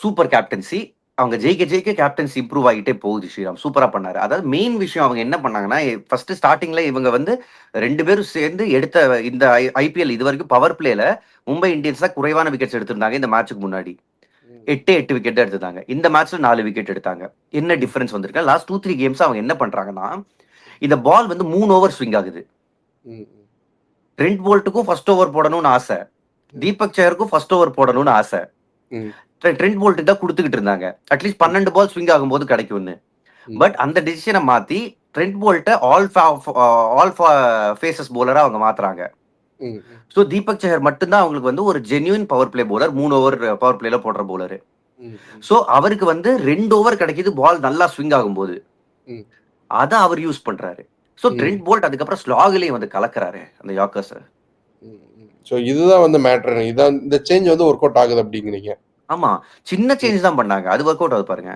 Super captaincy. அவங்க ஜெயிக்க ஜெயிக்க கேப்டன்சி இம்ப்ரூவ் ஆகிட்டே போகுது ஸ்ரீராம். சூப்பரா பண்ணாரு. அதாவது மெயின் விஷயம் அவங்க என்ன பண்ணாங்கன்னா, ஃபர்ஸ்ட் ஸ்டார்ட்டிங்ல இவங்க வந்து 2 பேரும் சேர்ந்து எடுத்த இந்த ஐபிஎல் இதுவரைக்கும் பவர் பிளேல மும்பை இந்தியன்ஸ் தான் குறைவான விக்கெட்ஸ் எடுத்திருந்தாங்க இந்த மேட்ச்க்கு முன்னாடி. 8 விக்கெட் தான் எடுத்திருந்தாங்க. இந்த மேட்ச்ல 4 விக்கெட் எடுத்தாங்க. என்ன டிஃபரன்ஸ் வந்திருக்கு? லாஸ்ட் 2, 3 கேம்ஸ் அவங்க என்ன பண்றாங்கன்னா, இந்த பால் வந்து 3 ஓவர் ஸ்விங் ஆகுது. ட்ரெண்ட் போல்ட்டுக்கும் ஃபர்ஸ்ட் ஓவர் போடணும்னு ஆசை. தீபக் சஹருக்கும் ஃபர்ஸ்ட் ஓவர் போடணும்னு ஆசை. ட்ரெண்ட் போல்ட்டுக்கு தான் கொடுத்துக்கிட்டு இருந்தாங்க. அட்லீஸ்ட் 12 பால் ஸ்விங் ஆகும்போது கிடைக்கும்னு. பட் அந்த டிசிஷனை மாத்தி ட்ரெண்ட் போல்ட்டை ஆல் ஃபேசஸ் போலரா அவங்க மாத்துறாங்க. ஸோ தீபக் சஹர் மட்டும்தான் அவங்களுக்கு வந்து ஒரு genuine power play bowler, 3 over power பிளேல போடுற போலர். ஸோ அவருக்கு வந்து 2 ஓவர் கிடைக்குது பால் நல்லா ஸ்விங் ஆகும்போது. அதை அவர் யூஸ் பண்றாரு. ஸோ ட்ரெண்ட் போல்ட் அதுக்கப்புறம் ஸ்லாகிலையும் வந்து கலக்குறாரு அந்த யாக்கர்ஸ். ஸோ இதுதான் வந்து மேட்டர். இதான் இந்த சேஞ்ச் வந்து ஒர்க் அவுட் ஆகுது அப்படிங்கிறீங்க. ஆமா, சின்ன சேஞ்ச் தான் பண்ணாங்க. அது ஒர்க் அவுட் ஆகுது பாருங்க.